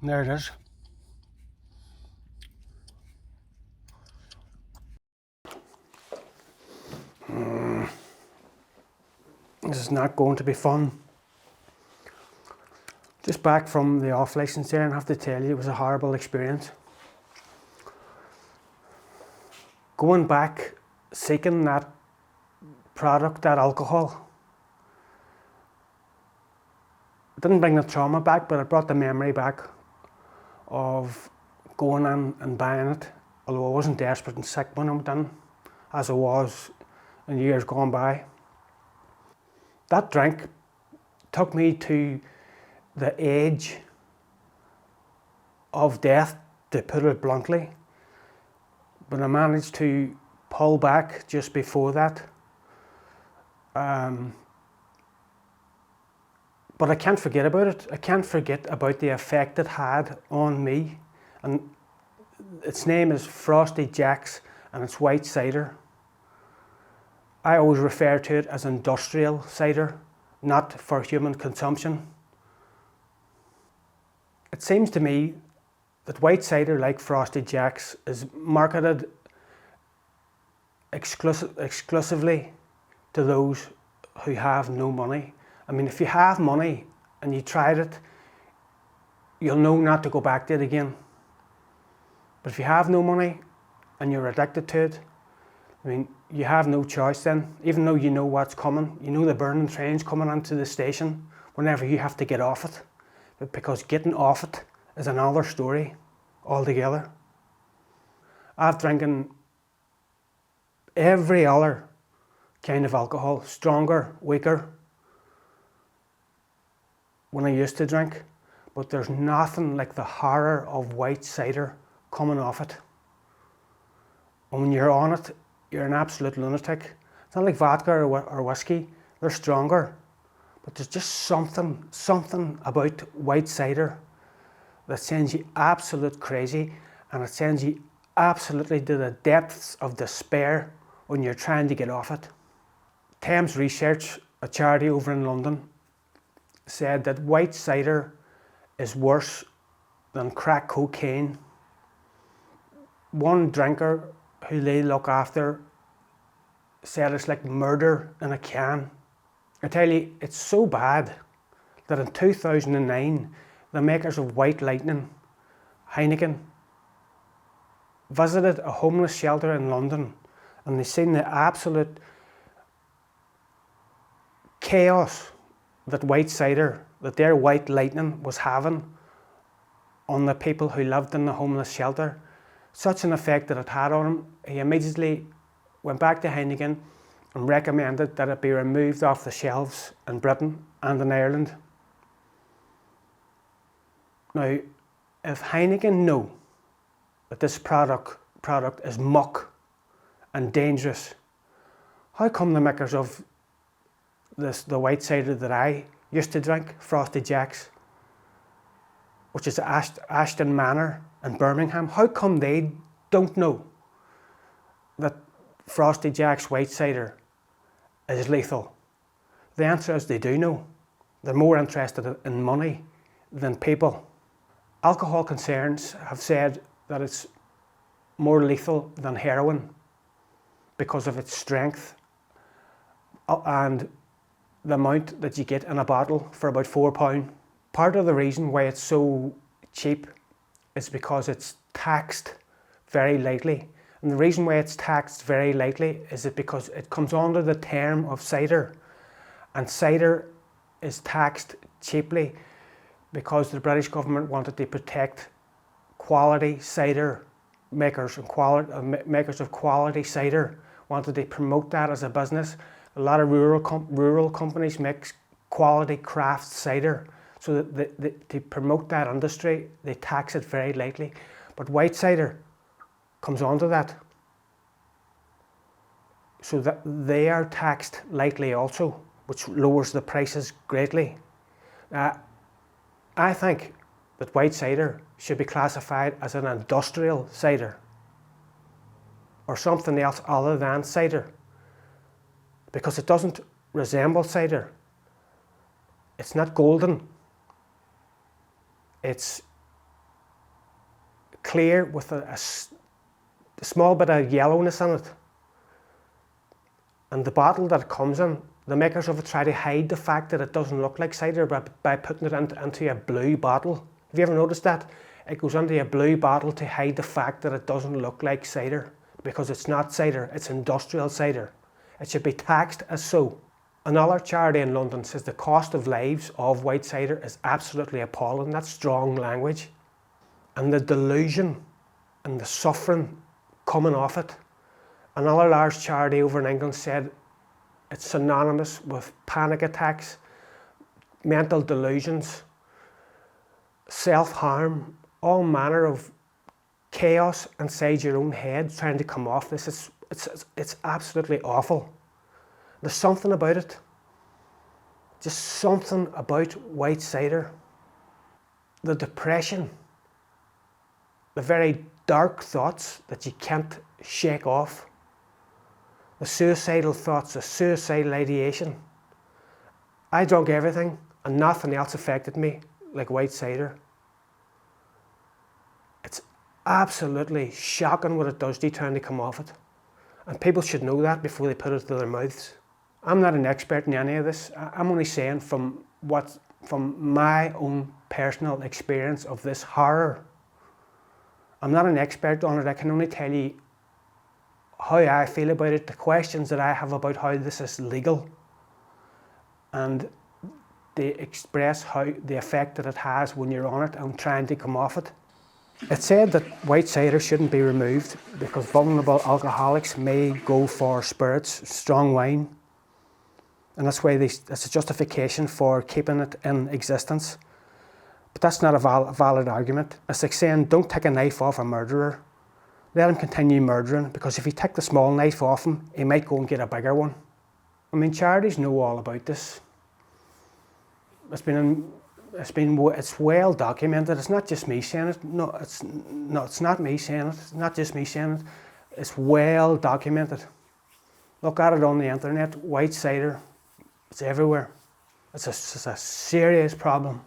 There it is. This is not going to be fun. Just back from the off license there, and I have to tell you, it was a horrible experience. Going back, seeking that product, that alcohol, it didn't bring the trauma back, but it brought the memory back of going in and buying it. Although I wasn't desperate and sick when I went in, as I was in years gone by. That drink took me to the edge of death, to put it bluntly, but I managed to pull back just before that. But I can't forget about it. I can't forget about the effect it had on me. And its name is Frosty Jack's, and it's white cider. I always refer to it as industrial cider, not for human consumption. It seems to me that white cider, like Frosty Jack's, is marketed exclusively to those who have no money. I mean, if you have money and you tried it, you'll know not to go back to it again. But if you have no money and you're addicted to it, I mean, you have no choice then. Even though you know what's coming, you know the burning train's coming onto the station whenever you have to get off it. But because getting off it is another story altogether. I've drinking every other kind of alcohol, stronger, weaker, when I used to drink, but there's nothing like the horror of white cider coming off it. And when you're on it, you're an absolute lunatic. It's not like vodka or whiskey, they're stronger, but there's just something about white cider that sends you absolute crazy, and it sends you absolutely to the depths of despair when you're trying to get off it. Thames Research, a charity over in London, said that white cider is worse than crack cocaine. One drinker who they look after said it's like murder in a can. I tell you, it's so bad that in 2009, the makers of White Lightning, Heineken, visited a homeless shelter in London, and they seen the absolute chaos that white cider, that their White Lightning was having on the people who lived in the homeless shelter. Such an effect that it had on him, he immediately went back to Heineken and recommended that it be removed off the shelves in Britain and in Ireland. Now, if Heineken know that this product is muck and dangerous, how come the makers of the white cider that I used to drink, Frosty Jack's, which is Ashton Manor in Birmingham, how come they don't know that Frosty Jack's white cider is lethal? The answer is they do know. They're more interested in money than people. Alcohol concerns have said that it's more lethal than heroin because of its strength and the amount that you get in a bottle for about £4. Part of the reason why it's so cheap is because it's taxed very lightly. And the reason why it's taxed very lightly is because it comes under the term of cider. And cider is taxed cheaply because the British government wanted to protect quality cider makers and makers of quality cider, wanted to promote that as a business. A lot of rural companies make quality craft cider, so that to promote that industry, they tax it very lightly. But white cider comes onto that, so that they are taxed lightly also, which lowers the prices greatly. I think that white cider should be classified as an industrial cider or something else other than cider, because it doesn't resemble cider. It's not golden. It's clear with a small bit of yellowness in it. And the bottle that it comes in, the makers of it try to hide the fact that it doesn't look like cider by putting it into a blue bottle. Have you ever noticed that? It goes into a blue bottle to hide the fact that it doesn't look like cider, because it's not cider, it's industrial cider. It should be taxed as so. Another charity in London says the cost of lives of white cider is absolutely appalling. That's strong language. And the delusion and the suffering coming off it. Another large charity over in England said it's synonymous with panic attacks, mental delusions, self-harm, all manner of chaos inside your own head trying to come off this. It's absolutely awful. There's something about it, just something about white cider. The depression, the very dark thoughts that you can't shake off, the suicidal thoughts, the suicidal ideation. I drank everything and nothing else affected me like white cider. It's absolutely shocking what it does to you trying to come off it. And people should know that before they put it to their mouths. I'm not an expert in any of this. I'm only saying from my own personal experience of this horror. I'm not an expert on it. I can only tell you how I feel about it, the questions that I have about how this is legal, and they express how the effect that it has when you're on it and trying to come off it. It's said that white cider shouldn't be removed because vulnerable alcoholics may go for spirits, strong wine, and that's why that's a justification for keeping it in existence. But that's not a valid argument. It's like saying, don't take a knife off a murderer. Let him continue murdering, because if you take the small knife off him, he might go and get a bigger one. I mean, charities know all about this. It's well documented. It's not just me saying it. No, it's not me saying it. It's not just me saying it. It's well documented. Look at it on the internet. White cider, it's everywhere. It's a serious problem.